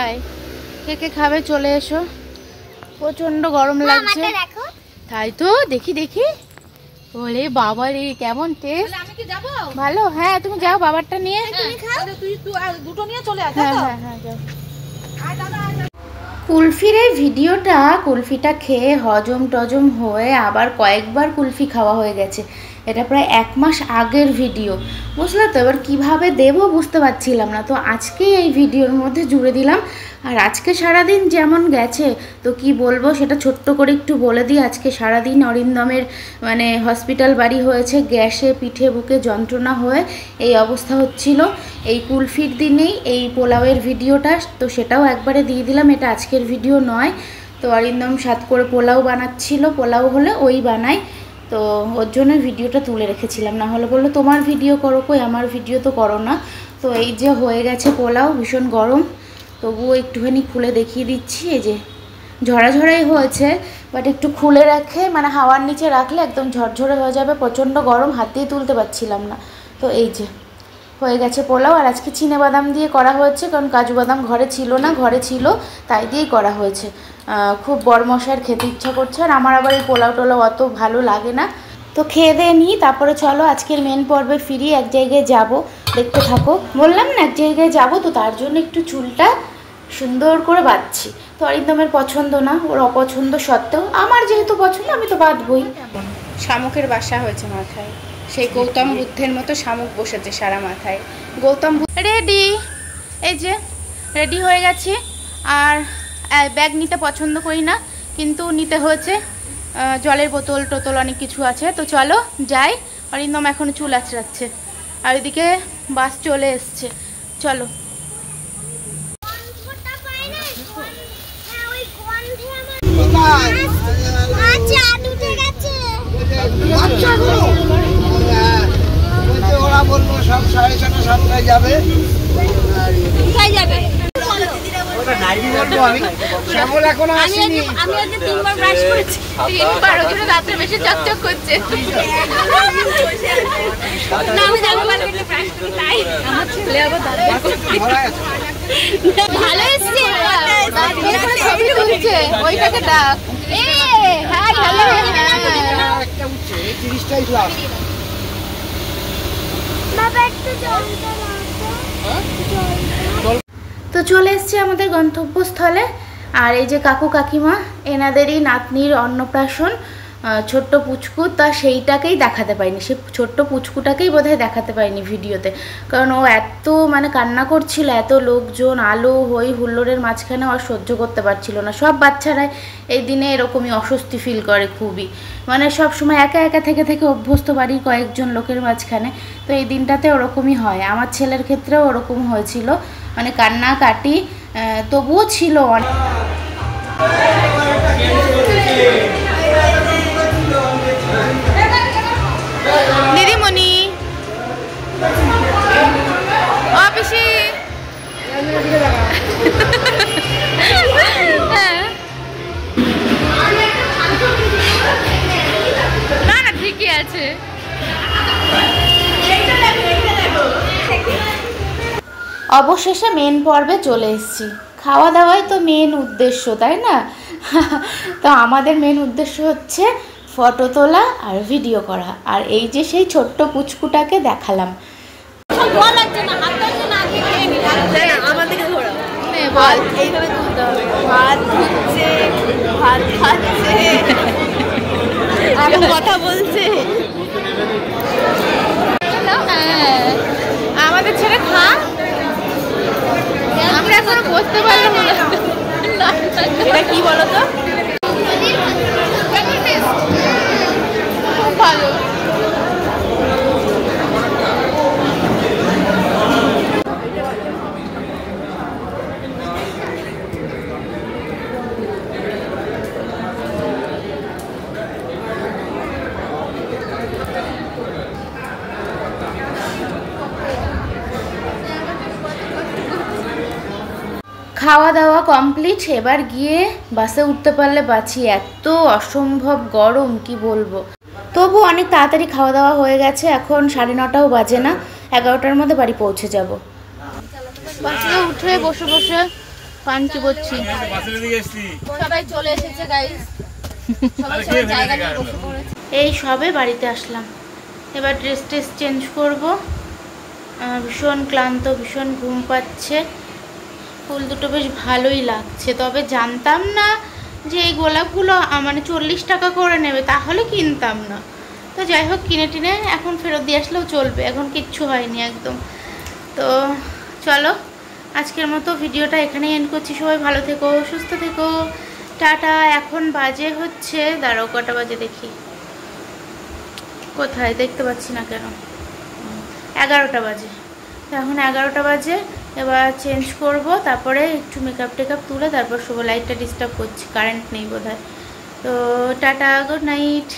পোলায় কে কে খাবে চলে এসো। প্রচন্ড গরম লাগছে। তাই তো দেখি দেখি। ওরে বাবা রে কেমন টেস্ট। আমি কি যাব? ভালো। হ্যাঁ তুমি যাও বাবারটা নিয়ে। তুমি খাও। তুই দুটো নিয়ে চলে আয়। হ্যাঁ হ্যাঁ হ্যাঁ যাও। আয় দাদা আয়। কুলফির এই ভিডিওটা, কুলফিটা খেয়ে হজম টজম হয়ে আবার কয়েকবার কুলফি খাওয়া হয়ে গেছে। এটা প্রায় 1 মাস আগের ভিডিও, বুঝলে তো। এবার কীভাবে দেবো বুঝতে পারছিলাম না, তো আজকে এই ভিডিওর মধ্যে জুড়ে দিলাম। আর আজকে সারাদিন যেমন গেছে তো কি বলবো সেটা ছোট্ট করে একটু বলে দিই। আজকে সারাদিন অরিন্দমের মানে হসপিটাল বাড়ি হয়েছে, গ্যাসে পিঠে বুকে যন্ত্রণা হয়ে এই অবস্থা হচ্ছিল। এই কুলফির দিনেই এই পোলাওয়ের ভিডিওটা, তো সেটাও একবারে দিয়ে দিলাম। এটা আজকের ভিডিও নয়। তো অরিন্দম সাত করে পোলাও বানাচ্ছিল, পোলাও হলে ওই বানাই, তো ওর জন্য ভিডিওটা তুলে রেখেছিলাম। না হলে বললো তোমার ভিডিও করো, কই আমার ভিডিও তো করো না। তো এই যে হয়ে গেছে পোলাও, ভীষণ গরম, তবুও একটুখানি খুলে দেখিয়ে দিচ্ছি। এই যে ঝরাঝরাই হয়েছে, বাট একটু খুলে রাখে মানে হাওয়ার নিচে রাখলে একদম ঝরঝরে হয়ে যাবে। প্রচণ্ড গরম, হাত দিয়ে তুলতে পারছিলাম না। তো এই যে হয়ে গেছে পোলাও। আর আজকে চিনেবাদাম দিয়ে করা হয়েছে, কারণ কাজু বাদাম ঘরে ছিল না, ঘরে ছিল তাই দিয়েই করা হয়েছে। খুব বড় মশার খেতে ইচ্ছা করছে, আর আমার আবার এই পোলাও টোলাও অত ভালো লাগে না। তো খেয়ে দিয়ে নিই, তারপরে চলো আজকের মেন পর্বে ফিরি। এক জায়গায় যাব, দেখতে থাকো। বললাম না এক জায়গায় যাব, তো তার জন্য একটু চুলটা সুন্দর করে বাঁধছি। তো অরিন্দমের পছন্দ না, ওর অপছন্দ সত্ত্বেও আমার যেহেতু পছন্দ আমি তো বাঁধবই। শামুকের বাসা হয়েছে মাথায়, সেই গৌতম বুদ্ধের মতো শামুক বসেছে সারা মাথায়। গৌতম রেডি, এই যে রেডি হয়ে গেছি। আর ব্যাগ নিতে পছন্দ করি না, কিন্তু নিতে হয়েছে। জলের বোতল টোতল অনেক কিছু আছে। তো চলো যাই। অরিন্দম এখনো চুল আঁচড়াচ্ছে, আর এদিকে বাস চলে এসছে। চলো। ওরা বলবো সব 6:30-7টায় যাবে। কোথায় যাবে? শ্যামল এখনো আসেনি। আমি আজকে 3বার ব্রাশ করেছি। 3বার, ওই জন্য রাত্রে বেশি চকচক করছে। না আমি যাবো মানে ব্রাশ করি তাই। আমার ছেলে আবার দাঁত ভালো এসছে, দাঁত বের করে ছবি তুলছে। ওইটাকে ডাক। Hi hello. একটা উঠছে 30টাই ক্লাস। বাবা একটু জল দাও। তো চলে এসছে আমাদের গন্তব্যস্থলে। আর এই যে কাকু কাকিমা, এনাদেরই নাতনির অন্নপ্রাশন, ছোট্ট পুচকু, তা সেইটাকেই দেখাতে পারিনি। সে ছোট্ট পুচকুটাকেই বোধহয় দেখাতে পারিনি ভিডিওতে, কারণ ও এত মানে কান্না করছিল। এত লোকজন, আলো হই হুল্লোড়ের মাঝখানে আর সহ্য করতে পারছিল না। সব বাচ্চারাই এই দিনে এরকমই অস্বস্তি ফিল করে খুবই, মানে সব সময় একা একা থেকে থেকে অভ্যস্ত বাড়ির কয়েকজন লোকের মাঝখানে। তো এই দিনটাতে ওরকমই হয়। আমার ছেলের ক্ষেত্রেও ওরকম হয়েছিল, মানে কান্নাকাটি তবুও ছিল অনেক। দিদিমণি অফিসে না না ঠিকই আছে। অবশেষে মেন পর্বে চলে এসেছি। খাওয়া দাওয়াই তো মেন উদ্দেশ্য, তাই না? তো আমাদের মেন উদ্দেশ্য হচ্ছে ফটো তোলা আর ভিডিও করা। আর এই যে সেই ছোট্ট পুচকুটাকে দেখালাম। বল এইভাবে তুলতে হবে। ভাত হচ্ছে, ভাত খাচ্ছে, এখন কথা বলছে। আমাদের ছেলে খা, আমরা এখনো বসতে পারলাম না। এটা কি বলতো, ভালো। খাওয়া দাওয়া কমপ্লিট। এবার গিয়ে বাসে উঠতে পারলে বাঁচি, এত অসম্ভব গরম কি বলবো। তবু অনেক তাড়াতাড়ি খাওয়া দাওয়া হয়ে গেছে। এখন 9:30টাও বাজে না, 11টার মধ্যে বাড়ি পৌঁছে যাব। বাসে উঠে বসে বসে পান চিবোচ্ছি। সবাই চলে এসেছে গাইস, সবাই জায়গা নিয়ে বসে পড়েছে। এই সবে বাড়িতে আসলাম, এবার ড্রেস ট্রেস চেঞ্জ করব। ভীষণ ক্লান্ত, ভীষণ ঘুম পাচ্ছে। ফুল দুটো বেশ ভালোই লাগছে, তবে জানতাম না যে এই গোলাপগুলো মানে 40 টাকা করে নেবে, তাহলে কিনতাম না। তো যাই হোক, কিনে টিনে এখন ফেরত দিয়ে আসলেও চলবে, এখন কিচ্ছু হয়নি একদম। তো চলো আজকের মতো ভিডিওটা এখানেই এন্ড করছি। সবাই ভালো থেকো, সুস্থ থেকো, টাটা। এখন বাজে হচ্ছে, দাঁড়াও কটা বাজে দেখি, কোথায় দেখতে পাচ্ছি না কেন, 11টা বাজে। তো এখন 11টা বাজে, এবার চেঞ্জ করব, তারপরে একটু মেকআপ টেকআপ তুলে তারপর শুভ। লাইটটা ডিস্টার্ব করছি, কারেন্ট নেই বোধহয়। তো টাটা, গুড নাইট।